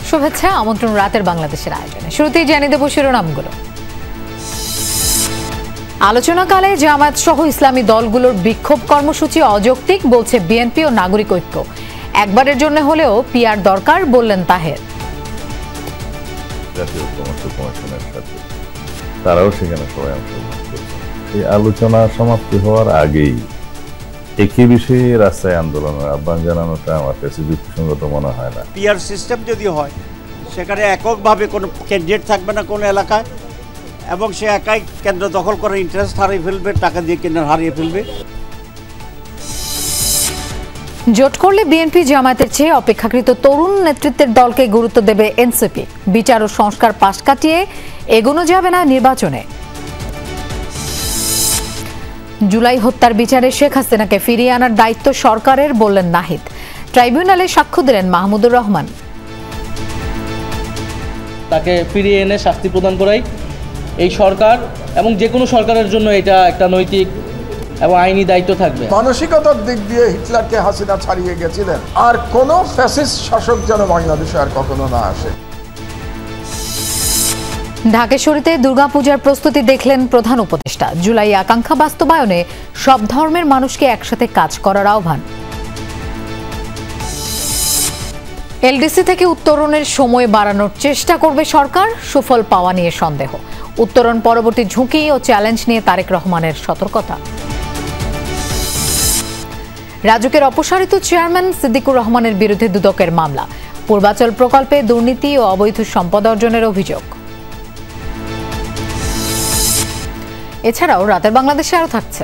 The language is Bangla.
শুভেচ্ছা, আমন্ত্রণ রাতের বাংলাদেশের আয়োজনে। শুরুতেই জানিয়ে দেব শিরোনামগুলো। আলোচনাকালে জামায়াত সহ ইসলামী দলগুলোর বিক্ষোভ কর্মসূচি অযৌক্তিক বলছে বিএনপি ও নাগরিক ঐক্য। একবারের জন্য হলেও পিআর দরকার বললেন তাহের। জাতীয় ঐক্যমত্য কমিশনের সাথে তারাও সেখানে সবাই অংশগ্রহণ করছে। এই আলোচনা সমাপ্তি হওয়ার আগেই একই বিষয়ে রাস্তায় আন্দোলনের আহ্বান জানানোটা আমার কাছে যুক্তিসঙ্গত মনে হয় না। পিআর সিস্টেম যদি হয়, সেখানে এককভাবে কোনো ক্যান্ডিডেট থাকবে না কোনো এলাকায়, এবং সে একাই কেন্দ্র দখল করে ইন্টারেস্ট হারিয়ে ফেলবে, টাকা দিয়ে কেন্দ্র হারিয়ে ফেলবে। জোট করলে বিএনপি জামায়াতের চেয়ে অপেক্ষাকৃত তরুণ নেতৃত্বের দলকে গুরুত্ব দেবে এনসিপি। বিচার ও সংস্কার পাশ কাটিয়ে এগোনো যাবে না নির্বাচনে। জুলাই হত্যার বিচারে শেখ হাসিনাকে ফিরিয়ে আনার দায়িত্ব সরকারের বললেন নাহিদ। ট্রাইব্যুনালে সাক্ষ্য দিলেন মাহমুদুর রহমান। তাকে ফিরিয়ে এনে শাস্তি প্রদান করাই এই সরকার এবং যে কোনো সরকারের জন্য এটা একটা নৈতিক এবং আইনি দায়িত্ব থাকবে। মানসিকতার দিক দিয়ে হিটলারকে হাসিনা ছাড়িয়ে গেছিলেন, আর কোনো ফ্যাসিস্ট শাসক যেন বাংলাদেশে আর কখনো না আসে। ঢাকেশ্বরীতে দুর্গাপূজার প্রস্তুতি দেখলেন প্রধান উপদেষ্টা। জুলাই আকাঙ্ক্ষা বাস্তবায়নে সব ধর্মের মানুষকে একসাথে কাজ করার আহ্বান। এলডিসি থেকে উত্তরণের সময় বাড়ানোর চেষ্টা করবে সরকার, সুফল পাওয়া নিয়ে সন্দেহ। উত্তরণ পরবর্তী ঝুঁকি ও চ্যালেঞ্জ নিয়ে তারেক রহমানের সতর্কতা। রাজুকের অপসারিত চেয়ারম্যান সিদ্দিকুর রহমানের বিরুদ্ধে দুদকের মামলা। পূর্বাচল প্রকল্পে দুর্নীতি ও অবৈধ সম্পদ অর্জনের অভিযোগ। এছাড়াও রাতের বাংলাদেশে আরও থাকছে।